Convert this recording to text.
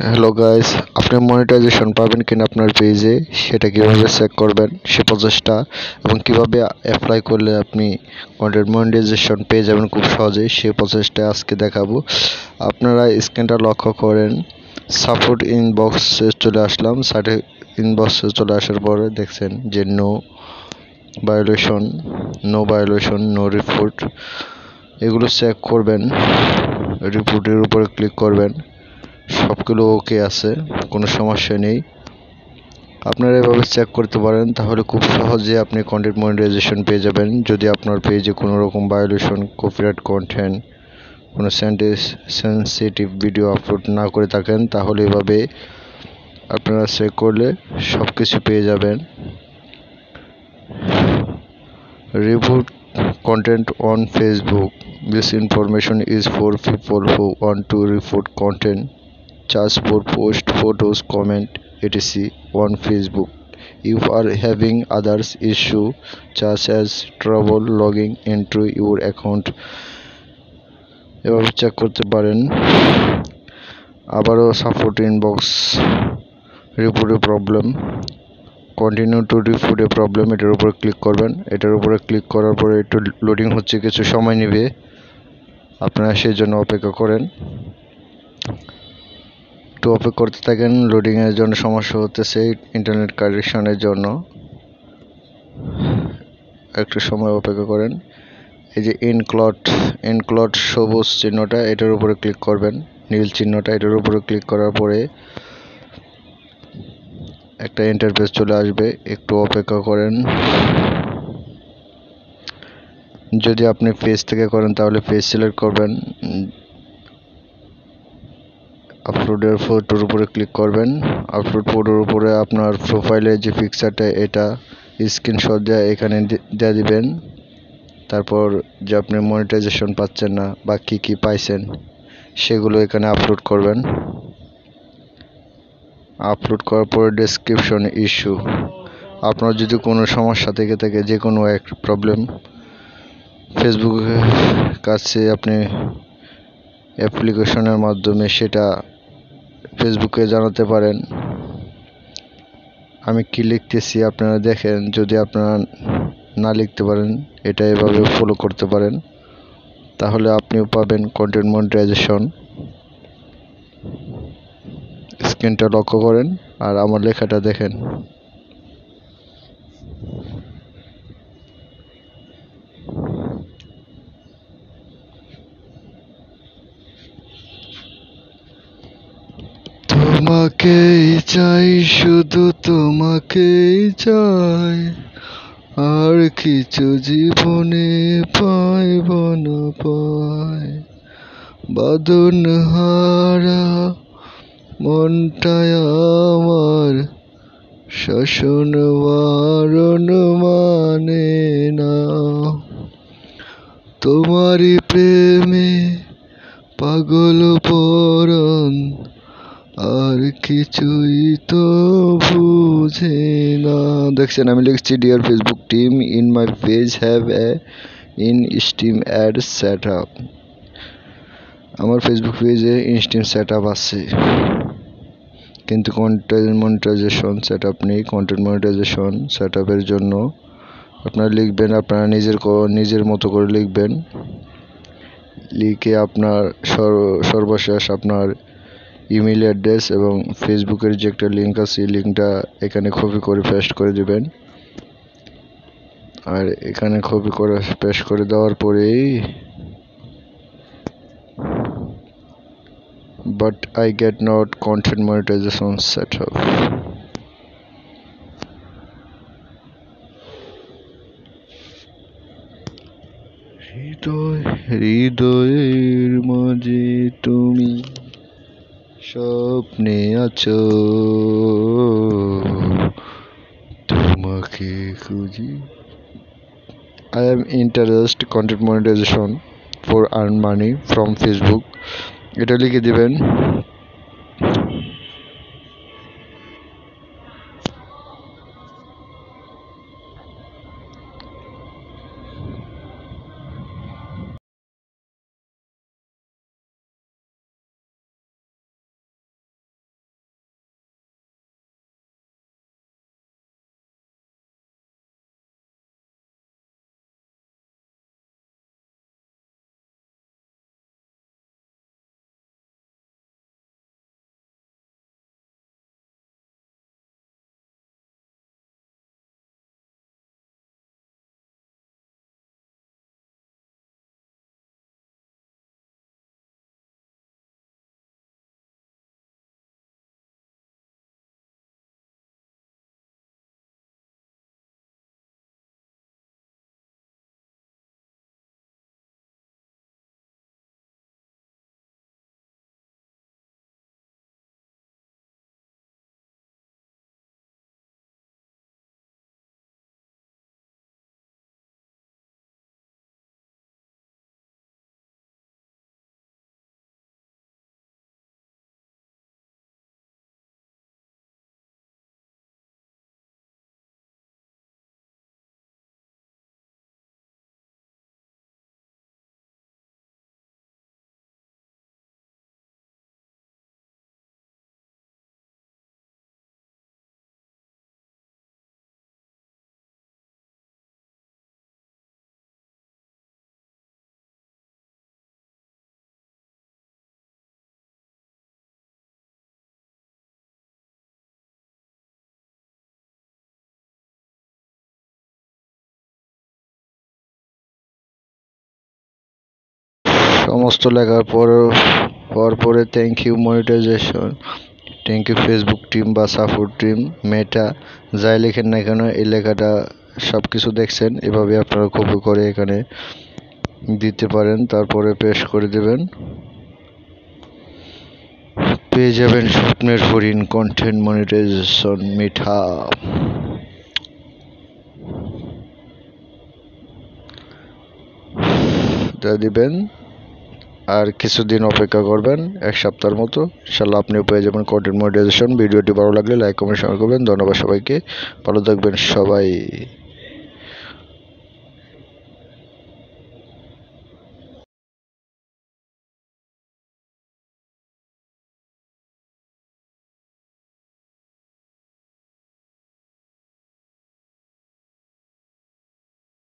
Hello guys, আপনি monetization পাবেন কিনা আপনার পেজে সেটা কিভাবে চেক করবেন সে প্রসেসটা এবং কিভাবে অ্যাপ্লাই করলে আপনি কন্টেন্ট মনিটাইজেশন পেয়ে যাবেন খুব সহজেই সেই প্রসেসটা আজকে দেখাবো। আপনারা স্ক্রিনটা লক্ষ্য করেন, সাপোর্ট ইনবক্সে চলে আসলাম। সাইটে ইনবক্সে চলে আসার পরে দেখছেন যে নো ভায়োলেশন, নো রিপোর্ট, এগুলো চেক করবেন। রিপোর্টের উপরে ক্লিক করবেন, সবগুলো ওকে আছে, কোনো সমস্যা নেই। আপনারা এভাবে চেক করতে পারেন, তাহলে খুব সহজে আপনি কন্টেন্ট মনিটাইজেশন পেয়ে যাবেন। যদি আপনার পেজে কোনো রকম ভায়োলেশন, কপিরাইট কন্টেন্ট, কোনো সেন্সিটিভ ভিডিও আপলোড না করে থাকেন, তাহলে এভাবে আপনারা চেক করলে সব কিছু পেয়ে যাবেন। Report content on Facebook. This information is for people who want to report content, just for post, photos, comment, etc. on Facebook. If you are having others issue such as trouble logging into your account, এভাবে check করতে পারেন। আবারও support inbox, রিপোর্টে problem, continue to report A problem, এটার উপরে click করবেন। এটার উপরে ক্লিক করার পরে একটু লোডিং হচ্ছে, কিছু সময় নেবে, আপনারা সেই জন্য অপেক্ষা করেন। একটু অপেক্ষা করতে থাকেন, লোডিংয়ের জন্য সমস্যা হতেছে ইন্টারনেট কানেকশনের জন্য, একটু সময় অপেক্ষা করেন। এই যে ইনক্লুড সবুজ চিহ্নটা, এটার উপরে ক্লিক করবেন। নীল চিহ্নটা, এটার উপরে ক্লিক করার পরে একটা ইন্টারফেস চলে আসবে, একটু অপেক্ষা করেন। যদি আপনি পেজ থেকে করেন তাহলে পেজ সিলেক্ট করবেন, আপলোডের ফটোর উপরে ক্লিক করবেন। আপলোড ফটোর উপরে আপনার প্রোফাইলের যে পিকচারটা এটা স্ক্রিনশট দিয়ে এখানে দিয়ে দিবেন। তারপর যে আপনি মনিটাইজেশন পাচ্ছেন না বা কি পাইছেন সেগুলো এখানে আপলোড করবেন। আপলোড করার পরে ডেসক্রিপশন ইস্যু, আপনার যদি কোনো সমস্যা থেকে থাকে, যে কোনো এক প্রবলেম, ফেসবুকের কাছে আপনি অ্যাপ্লিকেশনের মাধ্যমে সেটা ফেসবুকে জানাতে পারেন। আমি কি লিখতেছি আপনারা দেখেন, যদি আপনারা না লিখতে পারেন এটা এভাবে ফলো করতে পারেন, তাহলে আপনিও পাবেন কন্টেন্ট মনিটাইজেশন। স্ক্রিনটা লক্ষ্য করেন আর আমার লেখাটা দেখেন। তোমাকেই চাই, শুধু তোমাকেই চাই, আর কিছু জীবনে পাইব না পাই। বাঁধন হারা মনটায় আমার শাসন বারণ মানে না। তোমারই প্রেমে পাগল পরাণ, আর কিছুই তো বুঝে না। দেখছেন আমি লিখছি, dear Facebook team, in my page have a in steam ad set up. আমার ফেসবুক পেজে ইনস্টিম সেট আপ আছে, কিন্তু কন্টেন্ট মনিটাইজেশন সেট আপ নেই। কন্টেন্ট মনিটাইজেশন সেট আপের জন্য আপনারা লিখবেন, আপনারা নিজের মতো করে লিখবেন। লিখে আপনার সর্বশেষ আপনার ইমেল অ্যাড্রেস এবং ফেসবুকের যে একটা লিঙ্ক আছে এই লিঙ্কটা এখানে কপি করে পেস্ট করে দিবেন। আর এখানে কপি করে পেস্ট করে দেওয়ার পরেই but I get not content monetization setup. হৃদয়ের মাঝে তুমি স্বপ্নে আছো, তোমাকে খুঁজি। I am interested content monetization for earn money from Facebook, এটা লিখে দিবেন। সমস্ত লেখার পরে thank you monetisation, thank you Facebook team বা সাপোর্ট টিম, মেটা, যাই লেখেন না কেন এই লেখাটা সব কিছু দেখছেন, এভাবে আপনারা কপি করে এখানে দিতে পারেন, তারপরে পেস্ট করে দেবেন, পেয়ে যাবেন স্বপ্নের হরিণ কন্টেন্ট মনিটাইজেশন মিঠা। দিবেন আর কিছুদিন অপেক্ষা করবেন, 1 সপ্তাহের মতো, ইনশাল্লাহ আপনিও পেয়ে যাবেন কন্টেন্ট মনিটাইজেশন। ভিডিওটি ভালো লাগলে লাইক কমেন্ট শেয়ার করবেন। ধন্যবাদ সবাইকে, ভালো থাকবেন সবাই।